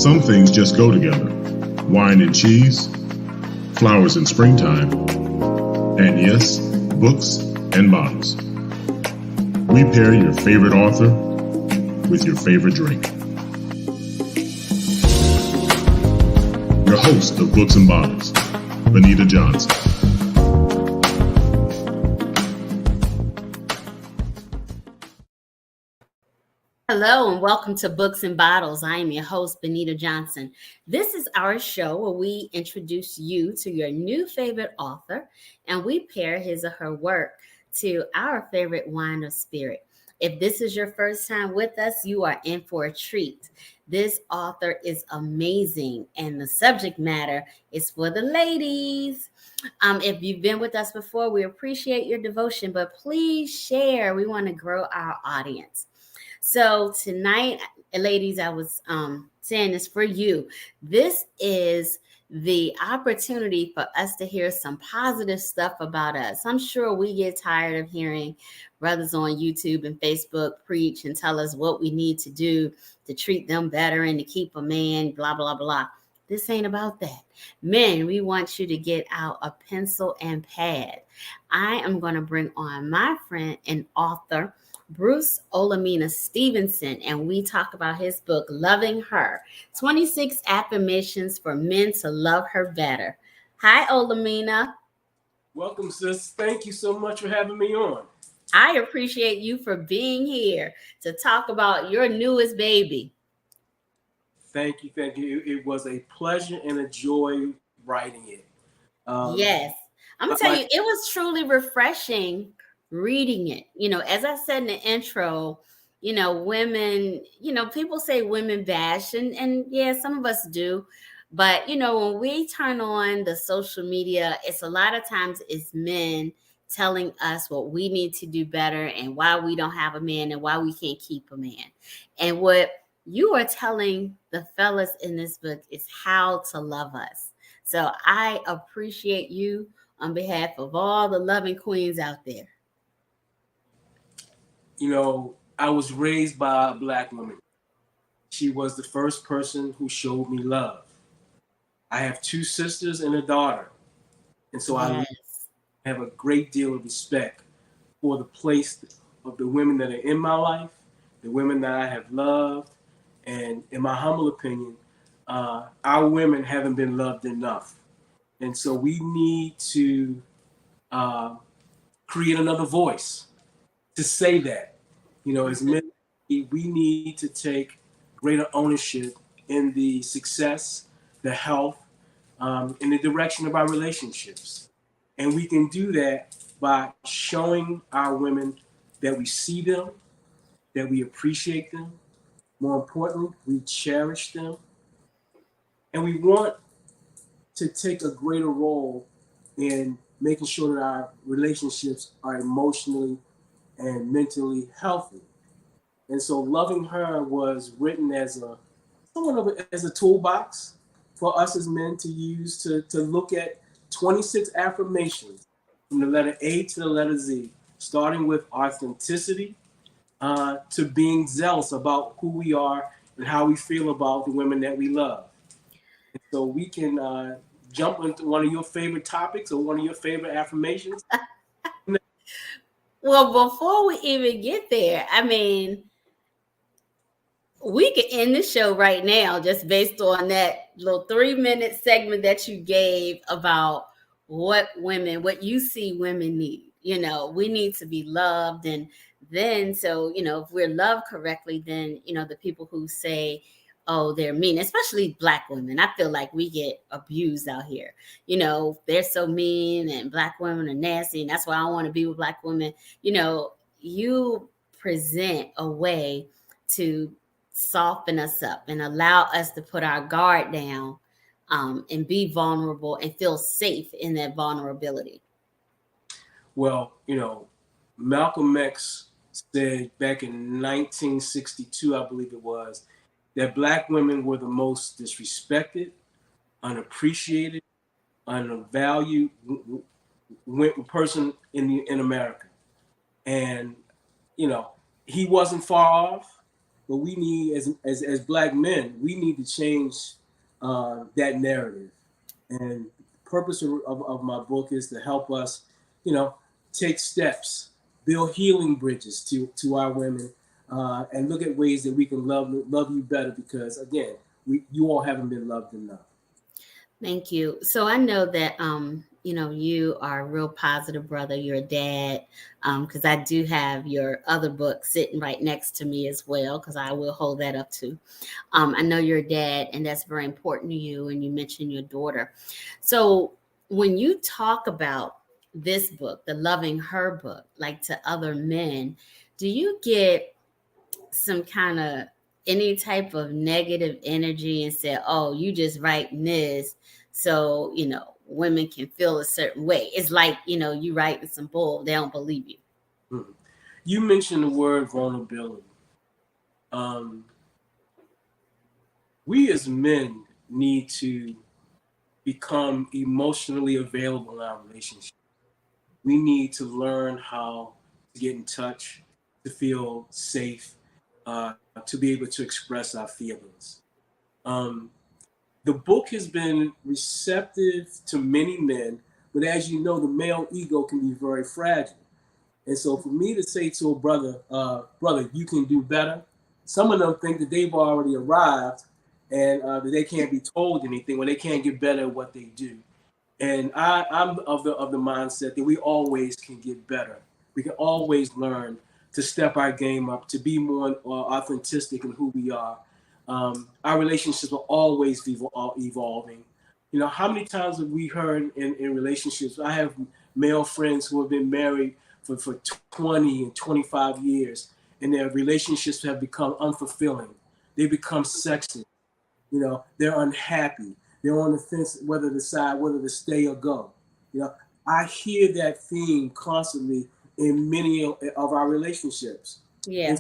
Some things just go together. Wine and cheese, flowers in springtime, and yes, books and bottles. We pair your favorite author with your favorite drink. Your host of Books and Bottles, Benita Johnson. Hello and welcome to Books and Bottles. I am your host, Benita Johnson. This is our show where we introduce you to your new favorite author and we pair his or her work to our favorite wine or spirit. If this is your first time with us, you are in for a treat. This author is amazing and the subject matter is for the ladies. If you've been with us before, we appreciate your devotion, but please share. We want to grow our audience. So tonight, ladies, I was saying this for you. This is the opportunity for us to hear some positive stuff about us. I'm sure we get tired of hearing brothers on YouTube and Facebook preach and tell us what we need to do to treat them better and to keep a man, blah, blah, blah. This ain't about that. Men, we want you to get out a pencil and pad. I am going to bring on my friend and author, Bruce Olamina Stevenson, and we talk about his book, Loving Her, 26 Affirmations for Men to Love Her Better. Hi, Olamina. Welcome, sis. Thank you so much for having me on. I appreciate you for being here to talk about your newest baby. Thank you. It was a pleasure and a joy writing it. Yes. I'm going to tell you, it was truly refreshing reading it. You know, as I said in the intro, you know, women, you know, people say women bash, and yeah, some of us do. But, you know, when we turn on the social media, it's a lot of times it's men telling us what we need to do better and why we don't have a man and why we can't keep a man. And what you are telling the fellas in this book is how to love us. So I appreciate you on behalf of all the loving queens out there. You know, I was raised by a Black woman. She was the first person who showed me love. I have two sisters and a daughter. And so I have a great deal of respect for the place of the women that are in my life, the women that I have loved. And in my humble opinion, our women haven't been loved enough. And so we need to create another voice to say that. You know, as men, we need to take greater ownership in the success, the health, in the direction of our relationships. And we can do that by showing our women that we see them, that we appreciate them. More importantly, we cherish them. And we want to take a greater role in making sure that our relationships are emotionally and mentally healthy. And so Loving Her was written as a toolbox for us as men to use to look at 26 affirmations from the letter A to the letter Z, starting with authenticity to being zealous about who we are and how we feel about the women that we love. And so we can jump into one of your favorite topics or one of your favorite affirmations. Well, before we even get there, I mean, we could end the show right now just based on that little 3-minute segment that you gave about what you see women need. You know, we need to be loved. And then, so, you know, if we're loved correctly, then, you know, the people who say, oh, they're mean, especially Black women. I feel like we get abused out here. You know, they're so mean and Black women are nasty. And that's why I want to be with Black women. You know, you present a way to soften us up and allow us to put our guard down and be vulnerable and feel safe in that vulnerability. Well, you know, Malcolm X said back in 1962, I believe it was, that Black women were the most disrespected, unappreciated, undervalued person in America. And, you know, he wasn't far off. but we need, as Black men, we need to change that narrative. And the purpose of my book is to help us, you know, take steps, build healing bridges to our women, and look at ways that we can love you better. Because again, you all haven't been loved enough. Thank you. So I know that you are a real positive brother. You're a dad, because I do have your other book sitting right next to me as well, because I will hold that up too. I know you're a dad, and that's very important to you. And you mentioned your daughter. So when you talk about this book, the Loving Her book, like to other men, do you get some kind of any type of negative energy and say, oh, you just writing this so, women can feel a certain way? It's like, you writing some bull, they don't believe you. Mhm. You mentioned the word vulnerability. Um, we as men need to become emotionally available in our relationship. We need to learn how to get in touch, to feel safe, to be able to express our feelings. Um, the book has been receptive to many men, but as you know, the male ego can be very fragile. And so for me to say to a brother, brother, you can do better, some of them think that they've already arrived and that they can't be told anything or they can't get better at what they do. And I'm of the mindset that we always can get better. We can always learn to step our game up, to be more authentic in who we are. Our relationships will always be evolving. You know, how many times have we heard in relationships? I have male friends who have been married for 20 and 25 years, and their relationships have become unfulfilling. They become sexist. You know, they're unhappy. They're on the fence whether to decide whether to stay or go. You know, I hear that theme constantly in many of our relationships. And Yeah.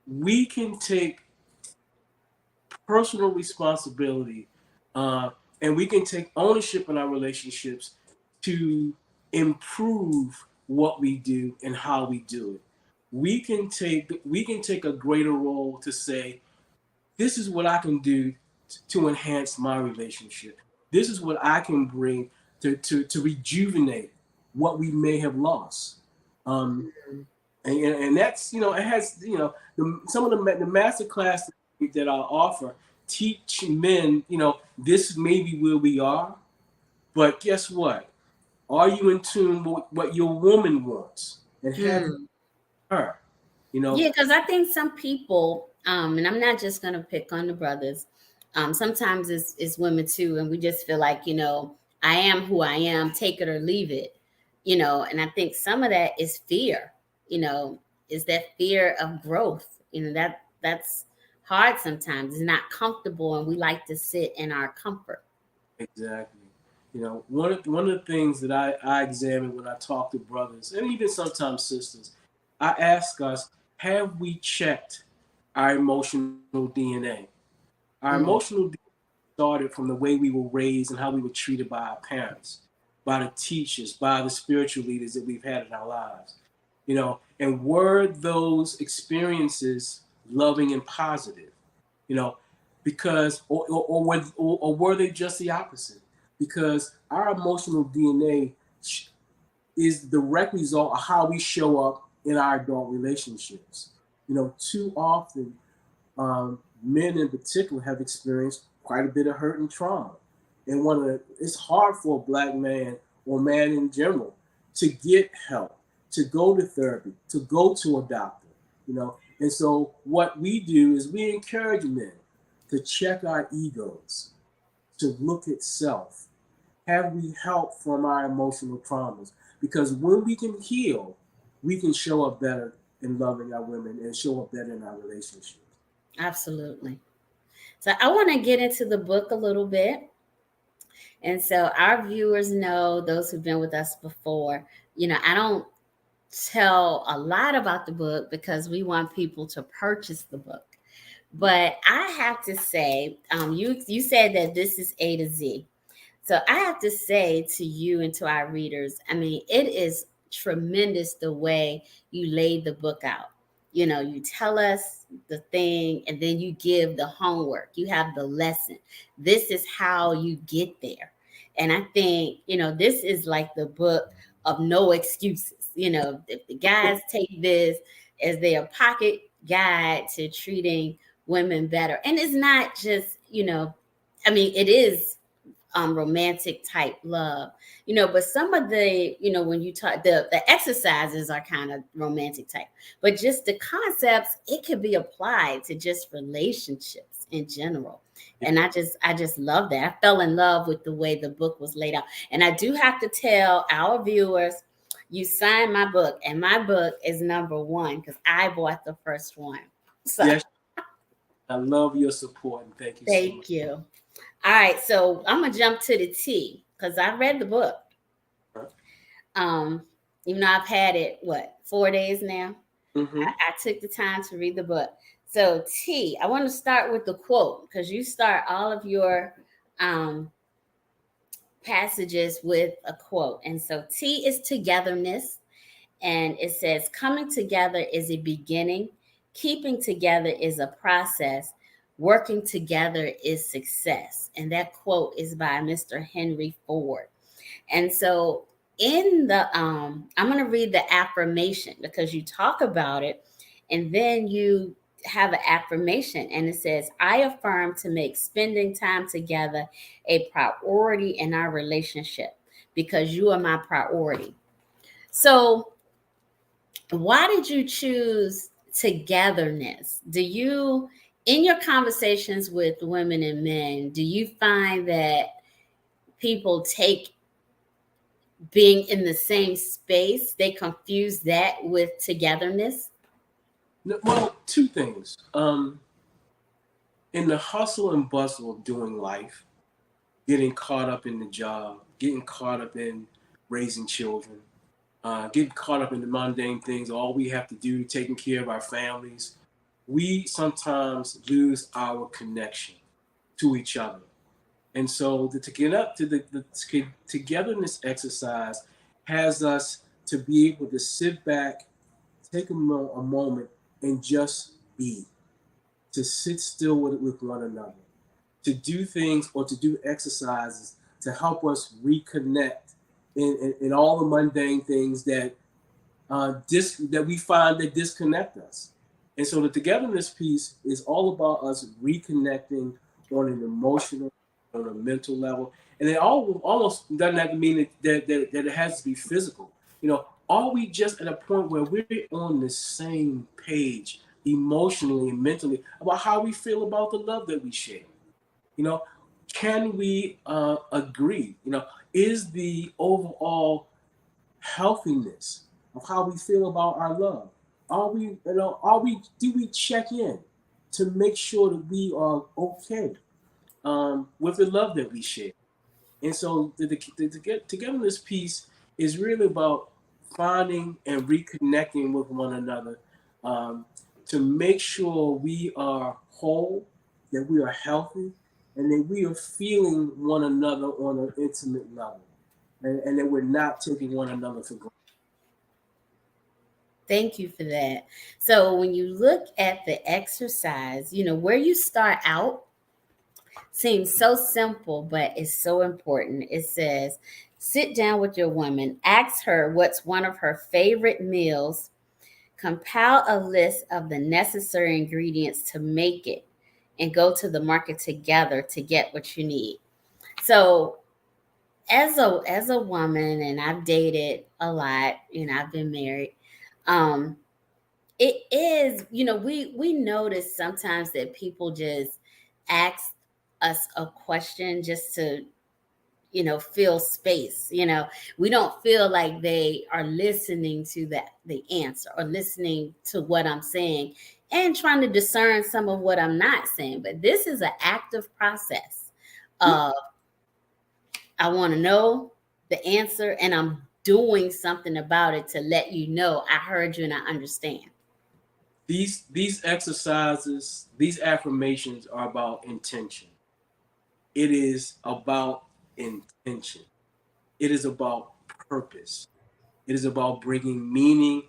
we can take personal responsibility, and we can take ownership in our relationships to improve what we do and how we do it. We can take a greater role to say, this is what I can do to enhance my relationship. This is what I can bring to rejuvenate what we may have lost. Um, and that's, it has, some of the master classes that I offer teach men, this may be where we are, but guess what? Are you in tune with what your woman wants? And have you Mm. her, you Yeah, know? because I think some people, and I'm not just gonna pick on the brothers. Sometimes it's women too, and we just feel like, I am who I am, take it or leave it, and I think some of that is fear, is that fear of growth. That's hard sometimes. It's not comfortable, and we like to sit in our comfort. Exactly. One of the things that I examine when I talk to brothers and even sometimes sisters, I ask us, have we checked our emotional DNA? Our Mm. emotional DNA started from the way we were raised and how we were treated by our parents, by the teachers, by the spiritual leaders that we've had in our lives. And were those experiences loving and positive? You know, because or were they just the opposite? Because our emotional DNA is the direct result of how we show up in our adult relationships. Too often, men in particular have experienced quite a bit of hurt and trauma, and it's hard for a Black man or man in general to get help, to go to therapy, to go to a doctor. And so what we do is we encourage men to check our egos, to look at self. Have we help from our emotional traumas? Because when we can heal, we can show up better in loving our women and show up better in our relationships. Absolutely. So I want to get into the book a little bit. And so our viewers know, those who've been with us before, I don't tell a lot about the book because we want people to purchase the book. But I have to say, you said that this is A to Z. So I have to say to you and to our readers, I mean, it is tremendous the way you laid the book out. You tell us the thing and then you give the homework. You have the lesson. This is how you get there. And I think, this is like the book of no excuses. If the guys take this as their pocket guide to treating women better. And it's not just, it is romantic type love, but some of the, when you talk, the exercises are kind of romantic type, but just the concepts, it could be applied to just relationships in general. And I just love that. I fell in love with the way the book was laid out. And I do have to tell our viewers, you signed my book, and my book is number one because I bought the first one. So Yes, I love your support and thank you so much. thank you. All right, so I'm gonna jump to the T because I read the book. Um, Even though I've had it 4 days now, Mm-hmm. I took the time to read the book. So T, I want to start with the quote because you start all of your um, passages with a quote, and so T is togetherness, and it says, "Coming together is a beginning, keeping together is a process, working together is success." And that quote is by Mr. Henry Ford. And so in the I'm going to read the affirmation because you talk about it and then you have an affirmation and it says, "I affirm to make spending time together a priority in our relationship because you are my priority." So why did you choose togetherness? In your conversations with women and men, do you find that people take being in the same space, they confuse that with togetherness? Well, two things. In the hustle and bustle of doing life, getting caught up in the job, getting caught up in raising children, getting caught up in the mundane things, all we have to do, taking care of our families, we sometimes lose our connection to each other. And so to get up to the togetherness exercise has us to be able to sit back, take a moment, and just be, to sit still with one another, to do things or to do exercises to help us reconnect in all the mundane things that we find that disconnect us. And so the togetherness piece is all about us reconnecting on an emotional, on a mental level. And it almost doesn't have to mean that it has to be physical. Are we just at a point where we're on the same page emotionally and mentally about how we feel about the love that we share? You know, can we agree? Is the overall healthiness of how we feel about our love? Do we check in to make sure that we are okay with the love that we share? And so the togetherness piece is really about finding and reconnecting with one another um, to make sure we are whole, that we are healthy, and that we are feeling one another on an intimate level, and that we're not taking one another for granted. Thank you for that. So when you look at the exercise, where you start out seems so simple, but it's so important. It says, sit down with your woman, ask her what's one of her favorite meals, compile a list of the necessary ingredients to make it, and go to the market together to get what you need. So as a woman, and I've dated a lot, I've been married, um, it is, we notice sometimes that people just ask us a question just to, fill space. We don't feel like they are listening to the answer or listening to what I'm saying and trying to discern some of what I'm not saying. But this is an active process of I want to know the answer and I'm doing something about it to let you know I heard you and I understand. These exercises, these affirmations are about intention. It is about intention. It is about purpose. It is about bringing meaning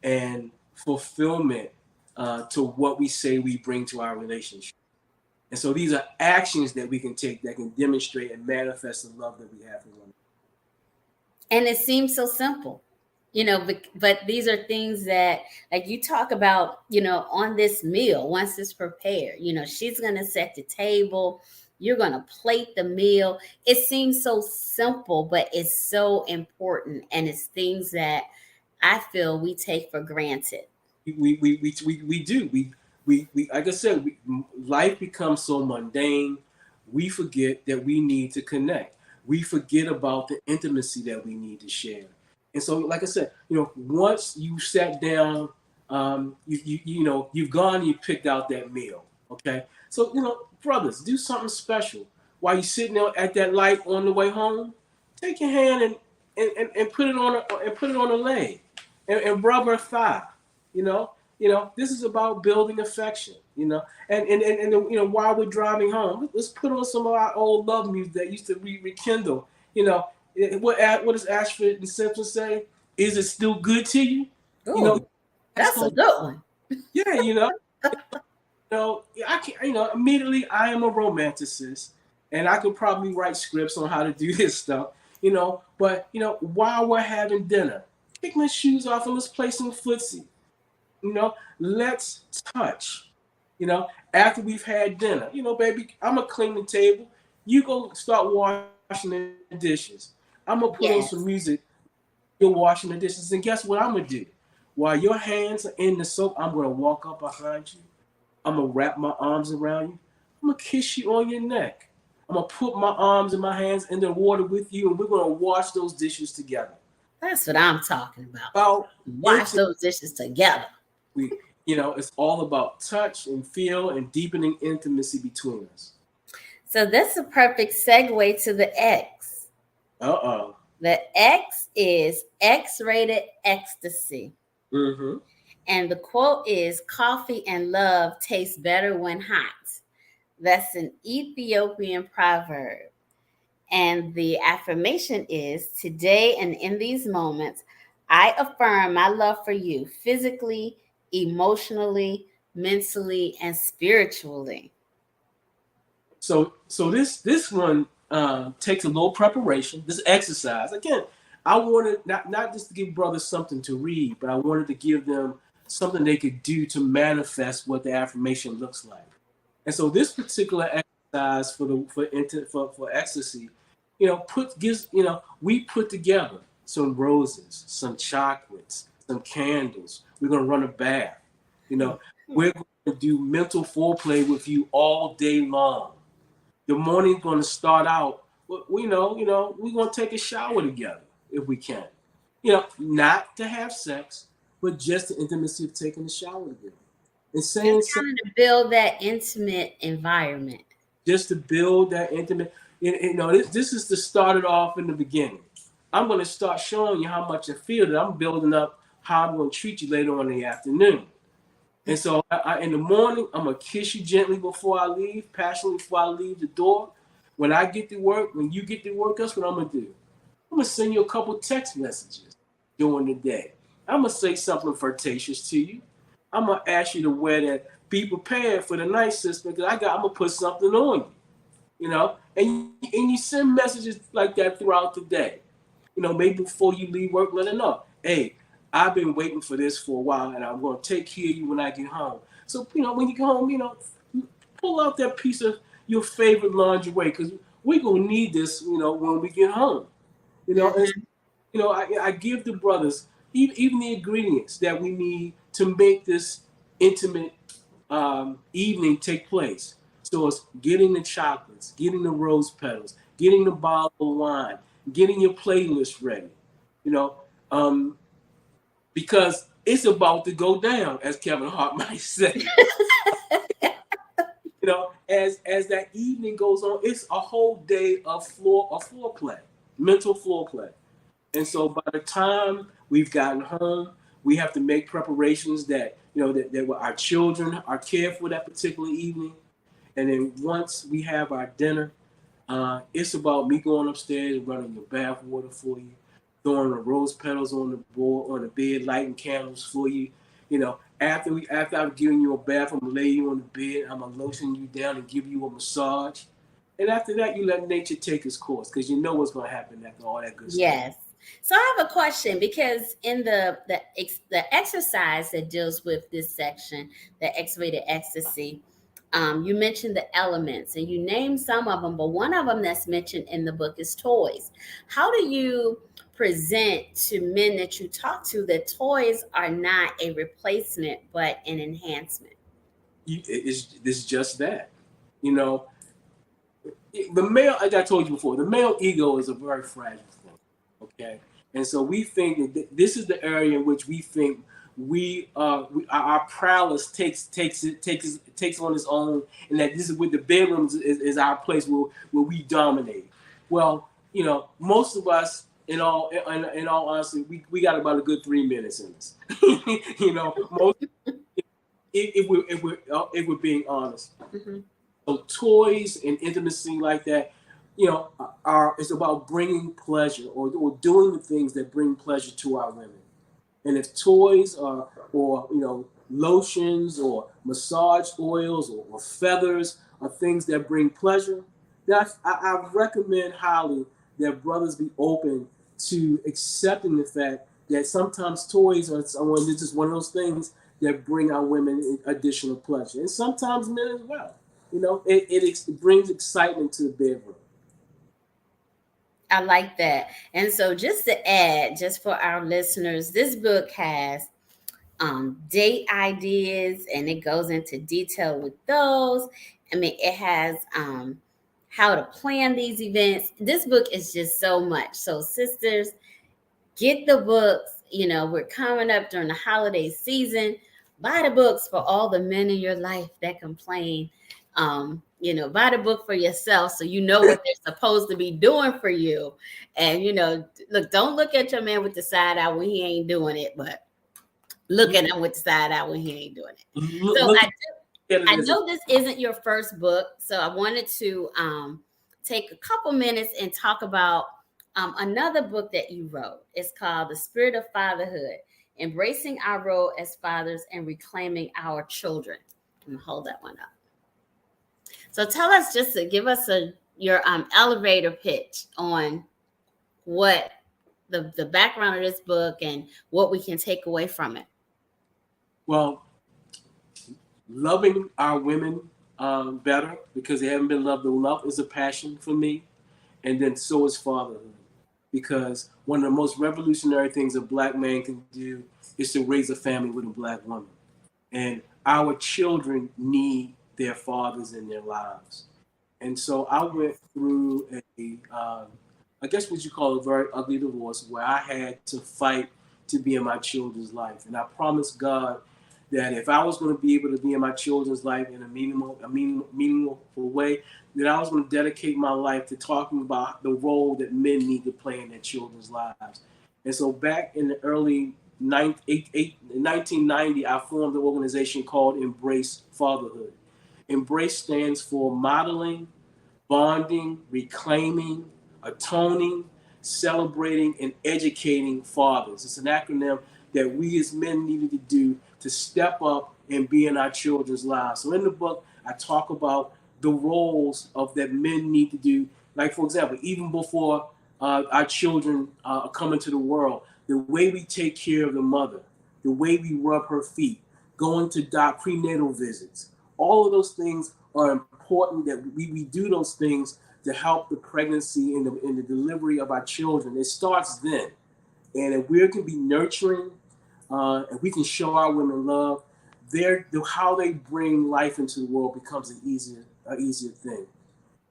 and fulfillment to what we say we bring to our relationship. And so these are actions that we can take that can demonstrate and manifest the love that we have for one another. And it seems so simple, but these are things that, like you talk about, on this meal, once it's prepared, she's going to set the table, you're going to plate the meal. It seems so simple, but it's so important. And it's things that I feel we take for granted. We do. We like I said, life becomes so mundane. We forget that we need to connect. We forget about the intimacy that we need to share. And so, like I said, once you sat down, you've gone and you picked out that meal. Okay, so brothers, do something special while you're sitting there at that light on the way home. Take your hand and put it on a leg, and rub her thigh. You know, this is about building affection. While we're driving home, let's put on some of our old love music that used to rekindle. What does Ashford and Simpson say? Is it still good to you? Ooh, that's a good one. Yeah, I can. Immediately I am a romanticist, and I could probably write scripts on how to do this stuff. But while we're having dinner, kick my shoes off and let's play some footsie. Let's touch. After we've had dinner, baby, I'm gonna clean the table. You go start washing the dishes. I'm gonna put on some music. You're washing the dishes, and guess what I'm gonna do? While your hands are in the soap, I'm gonna walk up behind you. I'm gonna wrap my arms around you. I'm gonna kiss you on your neck. I'm gonna put my arms and my hands in the water with you, and we're gonna wash those dishes together. That's what I'm talking about. Wash those dishes together. It's all about touch and feel and deepening intimacy between us. So that's a perfect segue to the X. Uh-oh. The X is X-rated ecstasy. Mm-hmm. And the quote is, coffee and love taste better when hot. That's an Ethiopian proverb. And the affirmation is, today and in these moments, I affirm my love for you physically, emotionally, mentally, and spiritually. So this one takes a little preparation. This exercise, again, I wanted not just to give brothers something to read, but I wanted to give them something they could do to manifest what the affirmation looks like. And so this particular exercise for ecstasy, we put together some roses, some chocolates, some candles. We're gonna run a bath. We're going to do mental foreplay with you all day long. The morning's going to start out. We're going to take a shower together if we can. Not to have sex, but just the intimacy of taking a shower together. And saying trying to build that intimate environment. Just to build that intimate. This is to start it off in the beginning. I'm going to start showing you how much I feel that I'm building up how I'm going to treat you later on in the afternoon. And so in the morning, I'm going to kiss you gently before I leave, passionately before I leave the door. When I get to work, when you get to work, that's what I'm going to do. I'm going to send you a couple text messages during the day. I'm going to say something flirtatious to you. I'm going to ask you to wear that, be prepared for the night, sister, because I'm going to put something on you, and you send messages like that throughout the day. Maybe before you leave work, let her know, hey, I've been waiting for this for a while, and I'm going to take care of you when I get home. So, when you get home, pull out that piece of your favorite lingerie, because we're going to need this, when we get home. I give the brothers even the ingredients that we need to make this intimate evening take place. So it's getting the chocolates, getting the rose petals, getting the bottle of wine, getting your playlist ready. Because it's about to go down, as Kevin Hart might say. As that evening goes on, it's a whole day of floor play, mental floor play. And so by the time we've gotten home, we have to make preparations that our children are cared for that particular evening. And then once we have our dinner, it's about me going upstairs and running your bath water for you, throwing the rose petals on the board, on the bed, lighting candles for you, After I've given you a bath, I'm gonna lay you on the bed. I'm gonna lotion you down and give you a massage. And after that, you let nature take its course because you know what's gonna happen after all that good stuff. Yes. So I have a question because in the exercise that deals with this section, the X-rated ecstasy, you mentioned the elements and you named some of them, but one of them that's mentioned in the book is toys. How do you present to men that you talk to that toys are not a replacement but an enhancement? It's just that, you know, the male, like I told you before, the male ego is a very fragile thing. Okay, and so we think that this is the area in which we think our prowess takes on its own, and that this is where the bedroom is our place where we dominate. Well, you know, most of us, in all honesty, we got about a good 3 minutes in us. You know, most if we're being honest. Mhm. So toys and intimacy like that, you know, are it's about bringing pleasure or doing the things that bring pleasure to our women. And if toys are, or you know, lotions or massage oils or feathers are things that bring pleasure, then I recommend highly that brothers be open to accepting the fact that sometimes toys are just one of those things that bring our women additional pleasure, and sometimes men as well. You know, it brings excitement to the bedroom. I like that. And so just to add, just for our listeners, this book has date ideas and it goes into detail with those. I mean, it has how to plan these events. This book is just so much. So, sisters, get the books. You know, we're coming up during the holiday season. Buy the books for all the men in your life that complain. You know, buy the book for yourself so you know what they're supposed to be doing for you. And, you know, look, don't look at your man with the side eye when he ain't doing it, but look at him with the side eye when he ain't doing it. So Look at I it as a know this isn't your first book, so I wanted to take a couple minutes and talk about another book that you wrote. It's called The Spirit of Fatherhood: Embracing Our Role as Fathers and Reclaiming Our Children. I'm gonna hold that one up. So tell us, just to give us your elevator pitch on what the background of this book and what we can take away from it. well, loving our women better because they haven't been loved enough is a passion for me, and then so is fatherhood. Because one of the most revolutionary things a black man can do is to raise a family with a black woman. And our children need their fathers in their lives. And so I went through I guess what you call a very ugly divorce where I had to fight to be in my children's life. And I promised God that if I was going to be able to be in my children's life in a meaningful way, that I was going to dedicate my life to talking about the role that men need to play in their children's lives. And so back in the early 1990, I formed an organization called Embrace Fatherhood. Embrace stands for modeling, bonding, reclaiming, atoning, celebrating, and educating fathers. It's an acronym that we as men needed to do to step up and be in our children's lives. So in the book, I talk about the roles of that men need to do. Like, for example, even before our children come into the world, the way we take care of the mother, the way we rub her feet, going to prenatal visits, all of those things are important that we do those things to help the pregnancy and the delivery of our children. It starts then. And if we can be nurturing and we can show our women love, how they bring life into the world becomes an easier thing.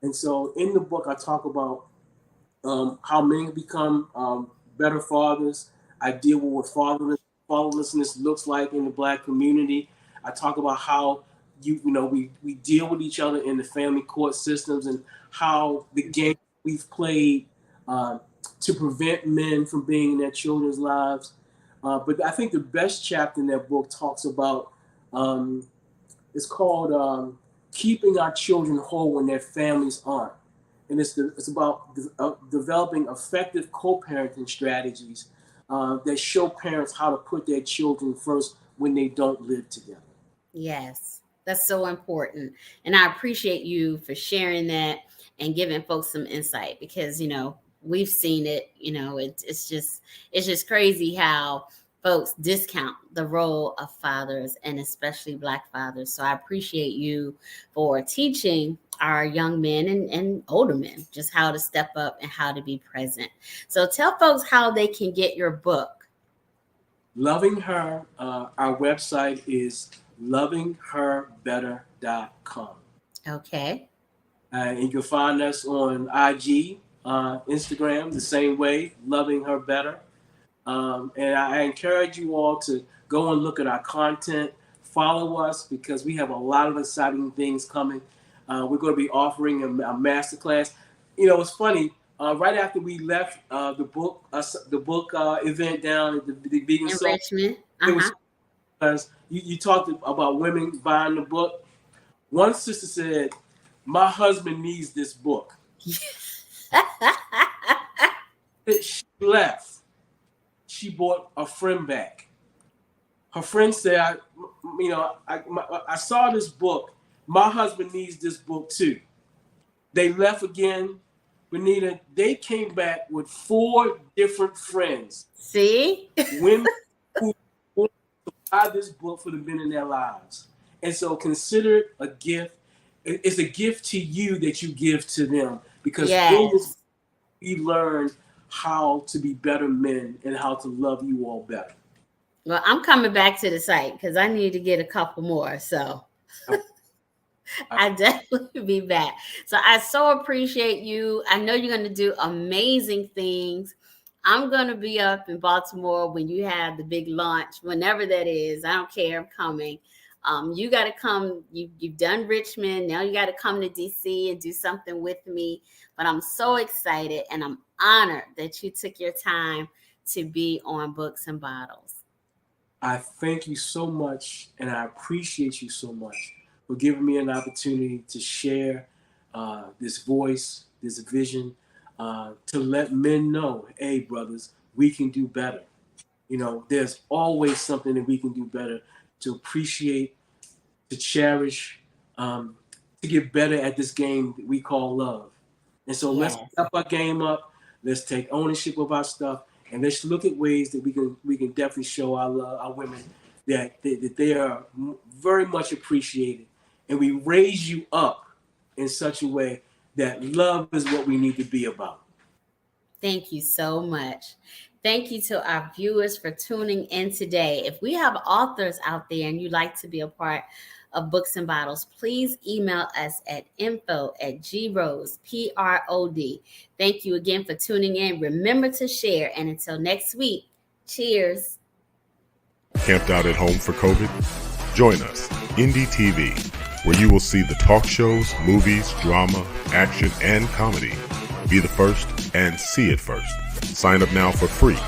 And so in the book, I talk about how men become better fathers. I deal with what fatherlessness looks like in the black community. I talk about how we deal with each other in the family court systems and how the game we've played to prevent men from being in their children's lives. But I think the best chapter in that book talks about it's called keeping our children whole when their families aren't. And it's about developing effective co-parenting strategies that show parents how to put their children first when they don't live together. Yes, that's so important. And I appreciate you for sharing that and giving folks some insight because, we've seen it, it's just crazy how folks discount the role of fathers and especially Black fathers. So I appreciate you for teaching our young men and older men just how to step up and how to be present. So tell folks how they can get your book. Loving Her, our website is lovingherbetter.com. Okay. And you can find us on IG, Instagram, the same way, Loving Her Better. And I encourage you all to go and look at our content, follow us because we have a lot of exciting things coming. We're going to be offering a masterclass. It's funny. Right after we left the book event down at the Vegan Soul, Enrichment. it was because you talked about women buying the book. One sister said, "My husband needs this book." She left. She bought a friend back. Her friend said, I saw this book. My husband needs this book too. They left again. Benita, they came back with 4 different friends. See? Women who want to buy this book for the men in their lives. And so consider it a gift. It's a gift to you that you give to them because we learn how to be better men and how to love you all better. Well, I'm coming back to the site because I need to get a couple more. So I definitely be back. So I so appreciate you. I know you're going to do amazing things. I'm going to be up in Baltimore when you have the big launch, whenever that is. I don't care. I'm coming. You got to come. You've done Richmond. Now you got to come to DC and do something with me. But I'm so excited and I'm honored that you took your time to be on Books and Bottles. I thank you so much and I appreciate you so much for giving me an opportunity to share this voice, this vision, to let men know, hey, brothers, we can do better. There's always something that we can do better to appreciate, to cherish, to get better at this game that we call love. And so let's step our game up. Let's take ownership of our stuff. And let's look at ways that we can definitely show our women that they are very much appreciated. And we raise you up in such a way that love is what we need to be about. Thank you so much. Thank you to our viewers for tuning in today. If we have authors out there and you'd like to be a part of Books and Bottles, please email us at info@grose.prod. Thank you again for tuning in. Remember to share. And until next week, cheers. Camped out at home for COVID? Join us, Indie TV, where you will see the talk shows, movies, drama, action, and comedy. Be the first and see it first. Sign up now for free